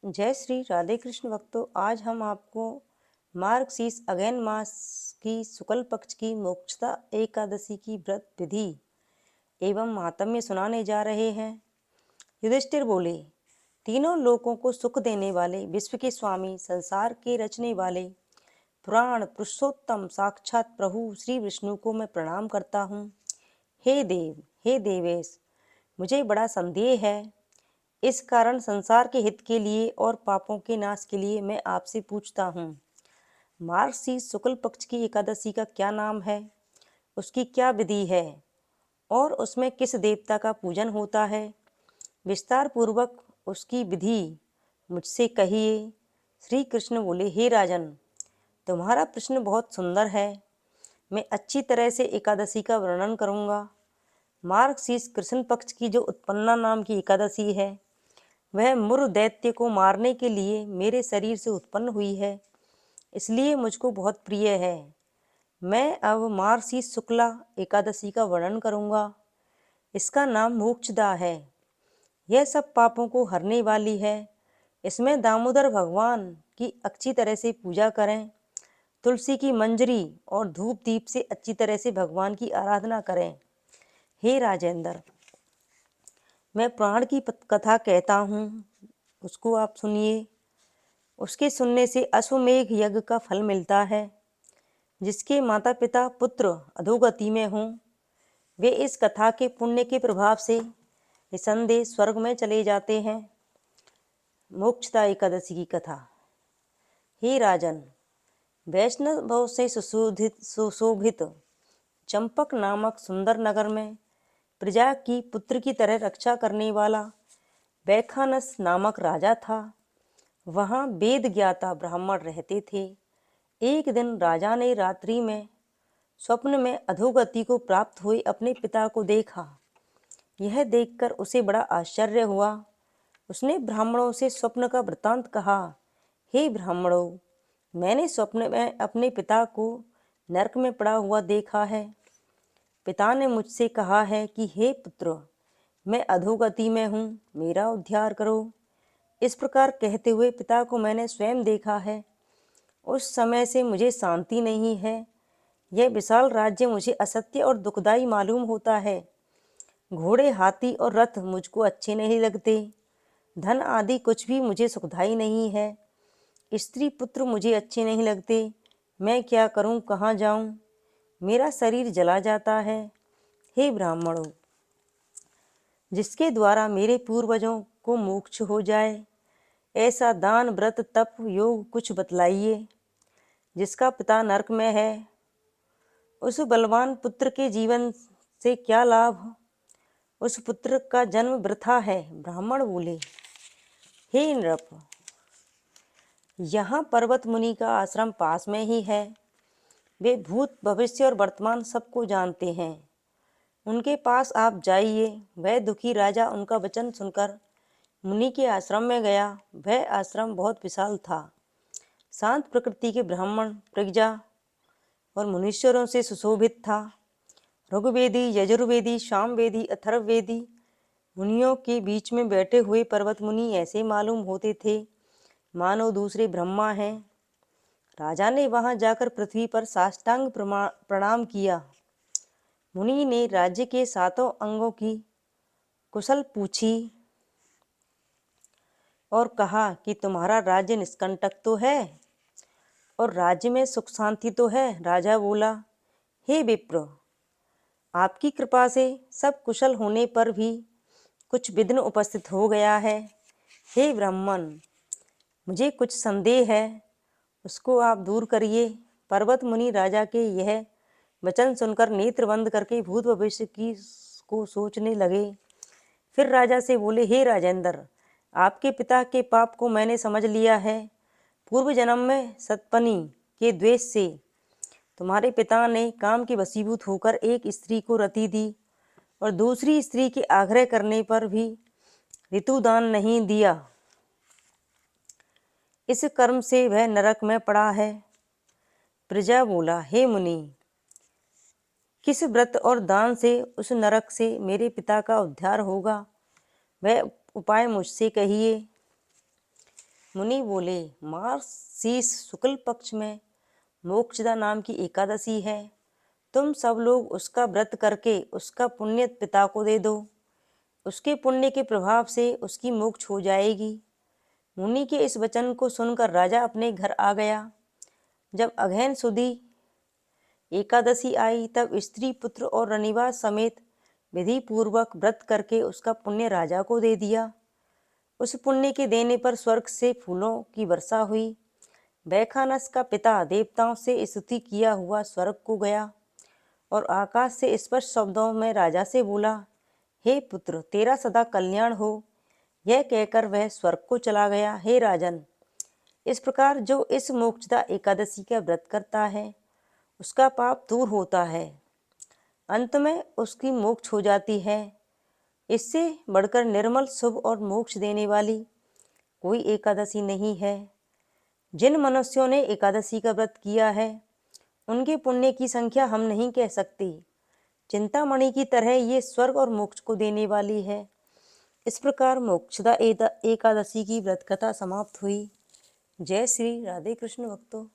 जय श्री राधे कृष्ण भक्तों। आज हम आपको मार्गशीर्ष अगैन मास की शुक्ल पक्ष की मोक्षदा एकादशी की व्रत विधि एवं माहात्म्य सुनाने जा रहे हैं। युधिष्ठिर बोले, तीनों लोकों को सुख देने वाले, विश्व के स्वामी, संसार के रचने वाले, पुराण पुरुषोत्तम साक्षात प्रभु श्री विष्णु को मैं प्रणाम करता हूँ। हे देव, हे देवेश, मुझे बड़ा संदेह है। इस कारण संसार के हित के लिए और पापों के नाश के लिए मैं आपसे पूछता हूँ, मार्गशीर्ष शुक्ल पक्ष की एकादशी का क्या नाम है, उसकी क्या विधि है और उसमें किस देवता का पूजन होता है? विस्तार पूर्वक उसकी विधि मुझसे कहिए। श्री कृष्ण बोले, हे राजन, तुम्हारा प्रश्न बहुत सुंदर है। मैं अच्छी तरह से एकादशी का वर्णन करूँगा। मार्गशीर्ष कृष्ण पक्ष की जो उत्पन्ना नाम की एकादशी है, वह मुर दैत्य को मारने के लिए मेरे शरीर से उत्पन्न हुई है, इसलिए मुझको बहुत प्रिय है। मैं अब मार्गशीर्ष शुक्ला एकादशी का वर्णन करूँगा। इसका नाम मोक्षदा है। यह सब पापों को हरने वाली है। इसमें दामोदर भगवान की अच्छी तरह से पूजा करें, तुलसी की मंजरी और धूप दीप से अच्छी तरह से भगवान की आराधना करें। हे राजेंद्र, मैं प्राण की कथा कहता हूँ, उसको आप सुनिए। उसके सुनने से अश्वमेघ यज्ञ का फल मिलता है। जिसके माता पिता पुत्र अधोगति में हों, वे इस कथा के पुण्य के प्रभाव से निसंदेह स्वर्ग में चले जाते हैं। मोक्षदा एकादशी की कथा। हे राजन, वैष्णव से सुशोभित चंपक नामक सुंदर नगर में प्रजा की पुत्र की तरह रक्षा करने वाला वैखानस नामक राजा था। वहाँ वेद ज्ञाता ब्राह्मण रहते थे। एक दिन राजा ने रात्रि में स्वप्न में अधोगति को प्राप्त हुए अपने पिता को देखा। यह देखकर उसे बड़ा आश्चर्य हुआ। उसने ब्राह्मणों से स्वप्न का वृत्तांत कहा। हे ब्राह्मणों, मैंने स्वप्न में अपने पिता को नरक में पड़ा हुआ देखा है। पिता ने मुझसे कहा है कि हे पुत्र, मैं अधोगति में हूँ, मेरा उद्धार करो। इस प्रकार कहते हुए पिता को मैंने स्वयं देखा है। उस समय से मुझे शांति नहीं है। यह विशाल राज्य मुझे असत्य और दुखदाई मालूम होता है। घोड़े, हाथी और रथ मुझको अच्छे नहीं लगते। धन आदि कुछ भी मुझे सुखदाई नहीं है। स्त्री पुत्र मुझे अच्छे नहीं लगते। मैं क्या करूं, कहाँ जाऊं? मेरा शरीर जला जाता है। हे ब्राह्मणों, जिसके द्वारा मेरे पूर्वजों को मोक्ष हो जाए, ऐसा दान, व्रत, तप, योग कुछ बतलाइए। जिसका पिता नरक में है, उस बलवान पुत्र के जीवन से क्या लाभ? उस पुत्र का जन्म वृथा है। ब्राह्मण बोले, हे नृप, यहाँ पर्वत मुनि का आश्रम पास में ही है। वे भूत, भविष्य और वर्तमान सबको जानते हैं। उनके पास आप जाइए। वह दुखी राजा उनका वचन सुनकर मुनि के आश्रम में गया। वह आश्रम बहुत विशाल था। शांत प्रकृति के ब्राह्मण, प्रज्ञा और मुनीश्वरों से सुशोभित था। ऋग्वेदी, यजुर्वेदी, सामवेदी, अथर्ववेदी मुनियों के बीच में बैठे हुए पर्वत मुनि ऐसे मालूम होते थे मानो दूसरे ब्रह्मा हैं। राजा ने वहां जाकर पृथ्वी पर साष्टांग प्रणाम किया। मुनि ने राज्य के सातों अंगों की कुशल पूछी और कहा कि तुम्हारा राज्य निष्कंटक तो है और राज्य में सुख शांति तो है। राजा बोला, हे विप्र, आपकी कृपा से सब कुशल होने पर भी कुछ विघ्न उपस्थित हो गया है। हे ब्राह्मण, मुझे कुछ संदेह है, उसको आप दूर करिए। पर्वत मुनि राजा के यह वचन सुनकर नेत्र बंद करके भूत भविष्य की को सोचने लगे। फिर राजा से बोले, हे राजेंद्र, आपके पिता के पाप को मैंने समझ लिया है। पूर्व जन्म में सतपनी के द्वेष से तुम्हारे पिता ने काम के वशीभूत होकर एक स्त्री को रति दी और दूसरी स्त्री के आग्रह करने पर भी ऋतुदान नहीं दिया। इस कर्म से वह नरक में पड़ा है। प्रजा बोला, हे मुनि, किस व्रत और दान से उस नरक से मेरे पिता का उद्धार होगा, वह उपाय मुझसे कहिए। मुनि बोले, मार्गशीर्ष शुक्ल पक्ष में मोक्षदा नाम की एकादशी है। तुम सब लोग उसका व्रत करके उसका पुण्य पिता को दे दो। उसके पुण्य के प्रभाव से उसकी मोक्ष हो जाएगी। मुनि के इस वचन को सुनकर राजा अपने घर आ गया। जब अगहन सुदी एकादशी आई तब स्त्री पुत्र और रनिवास समेत विधि पूर्वक व्रत करके उसका पुण्य राजा को दे दिया। उस पुण्य के देने पर स्वर्ग से फूलों की वर्षा हुई। वैखानस का पिता देवताओं से स्तुति किया हुआ स्वर्ग को गया और आकाश से स्पष्ट शब्दों में राजा से बोला, हे पुत्र, तेरा सदा कल्याण हो। यह कहकर वह स्वर्ग को चला गया। हे राजन, इस प्रकार जो इस मोक्षदा एकादशी का व्रत करता है उसका पाप दूर होता है, अंत में उसकी मोक्ष हो जाती है। इससे बढ़कर निर्मल, शुभ और मोक्ष देने वाली कोई एकादशी नहीं है। जिन मनुष्यों ने एकादशी का व्रत किया है उनके पुण्य की संख्या हम नहीं कह सकते। चिंतामणि की तरह ये स्वर्ग और मोक्ष को देने वाली है। इस प्रकार मोक्षदा एकादशी की व्रत कथा समाप्त हुई। जय श्री राधे कृष्ण भक्तों।